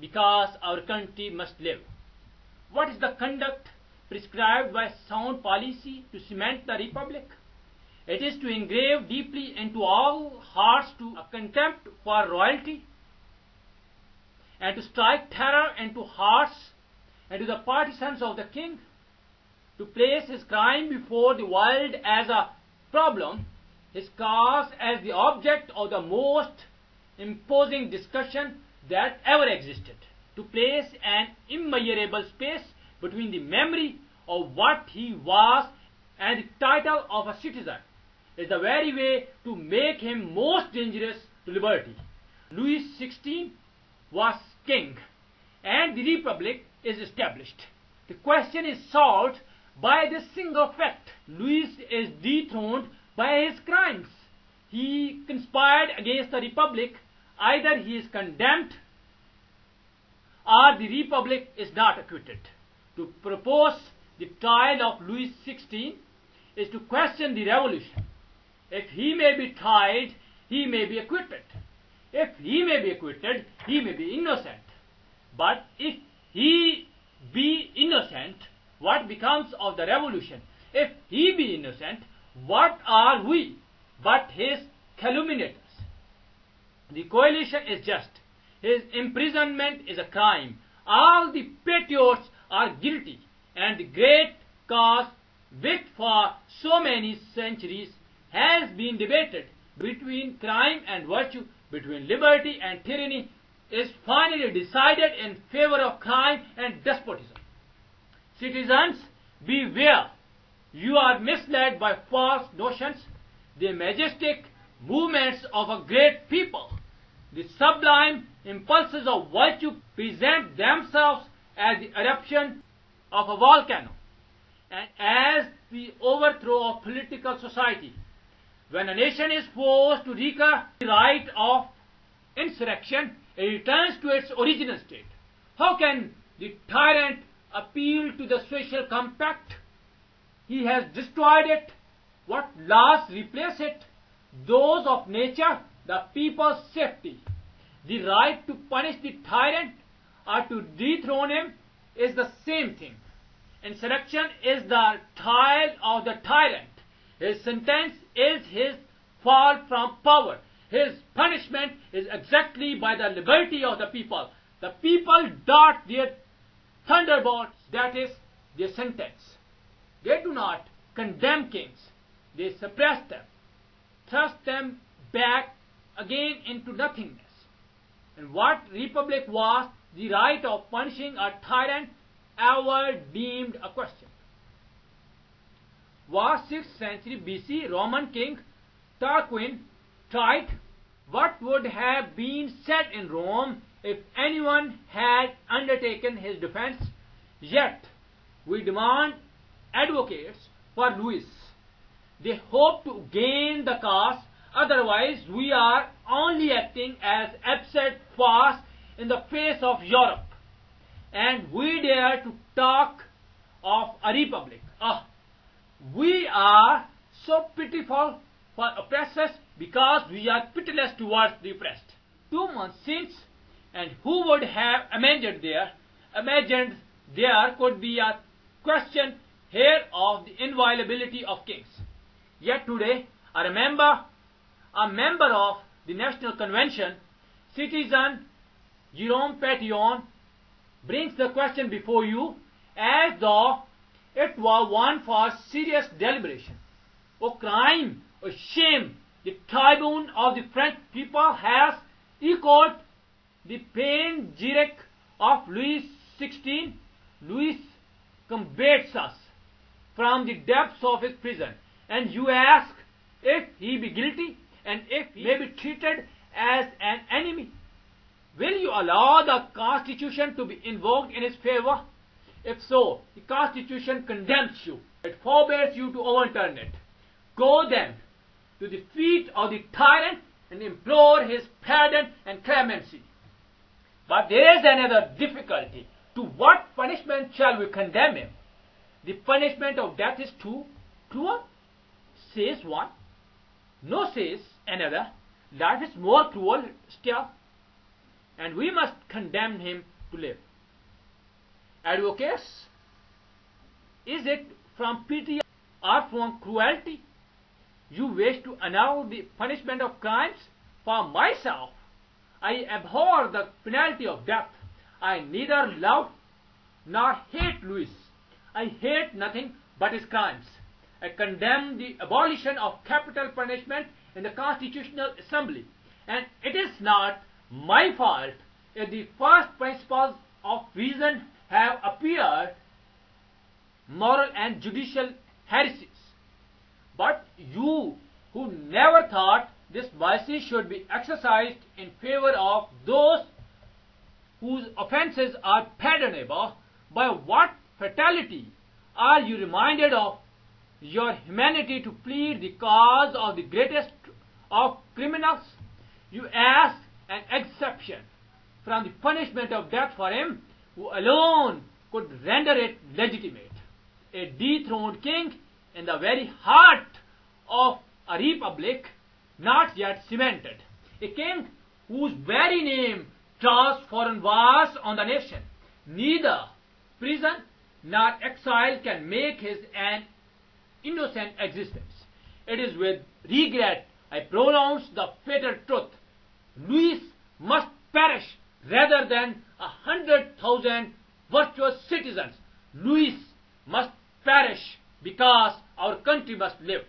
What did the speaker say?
because our country must live. What is the conduct prescribed by sound policy to cement the republic? It is to engrave deeply into all hearts to a contempt for royalty, and to strike terror into hearts and to the partisans of the king, to place his crime before the world as a problem, his cause as the object of the most imposing discussion that ever existed, to place an immeasurable space between the memory of what he was and the title of a citizen, is the very way to make him most dangerous to liberty. Louis XVI was king, and the republic is established. The question is solved by this single fact: Louis is dethroned by his crimes. He conspired against the republic. Either he is condemned or the republic is not acquitted. To propose the trial of Louis XVI is to question the revolution. If he may be tried, he may be acquitted. If he may be acquitted, he may be innocent. But if he be innocent, what becomes of the revolution? If he be innocent, what are we but his calumniators? The coalition is just. His imprisonment is a crime. All the patriots are guilty, and the great cause which for so many centuries has been debated between crime and virtue, between liberty and tyranny, is finally decided in favor of crime and despotism. Citizens, beware! You are misled by false notions. The majestic movements of a great people, the sublime impulses of virtue, present themselves as the eruption of a volcano and as the overthrow of political society. When a nation is forced to recur the right of insurrection, it returns to its original state. How can the tyrant appeal to the social compact? He has destroyed it. What laws replace it? Those of nature, the people's safety. The right to punish the tyrant or to dethrone him is the same thing. Insurrection is the trial of the tyrant. His sentence is his fall from power. His punishment is exactly by the liberty of the people. The people dart their thunderbolts, that is, their sentence. They do not condemn kings. They suppress them, thrust them back again into nothingness. And what republic was the right of punishing a tyrant ever deemed a question? Was 6th century BC Roman king Tarquin tried? What would have been said in Rome if anyone had undertaken his defense? Yet we demand advocates for Louis. They hope to gain the cause, otherwise we are only acting as absurd farce in the face of Europe. And we dare to talk of a republic. We are so pitiful for oppressors because we are pitiless towards the oppressed. 2 months since, and who would have imagined there could be a question here of the inviolability of kings. Yet today, a member of the National Convention, citizen Jerome Patillon, brings the question before you as though it were one for serious deliberation. O crime, O shame! The tribune of the French people has echoed the panegyric of Louis XVI. Louis combates us from the depths of his prison, and you ask if he be guilty and if he may be treated as an enemy. Will you allow the Constitution to be invoked in his favor? If so, the Constitution condemns you. It forbids you to overturn it. Go then to the feet of the tyrant and implore his pardon and clemency. But there is another difficulty. To what punishment shall we condemn him? The punishment of death is too cruel, says one. No, says another. Life is more cruel still. and we must condemn him to live. Advocates, is it from pity or from cruelty you wish to annul the punishment of crimes? For myself, I abhor the penalty of death. I neither love nor hate Louis. I hate nothing but his crimes. I condemn the abolition of capital punishment in the Constitutional Assembly, and it is not my fault if the first principles of reason have appeared moral and judicial heresies. But you, who never thought this mercy should be exercised in favor of those whose offences are pardonable, by what fatality are you reminded of your humanity to plead the cause of the greatest of criminals? You ask an exception from the punishment of death for him who alone could render it legitimate. A dethroned king in the very heart of a republic not yet cemented. A king whose very name draws foreign wars on the nation. Neither prison nor exile can make his an innocent existence. It is with regret I pronounce the fatal truth. Louis must perish rather than 100,000 virtuous citizens. Louis must perish because our country must live.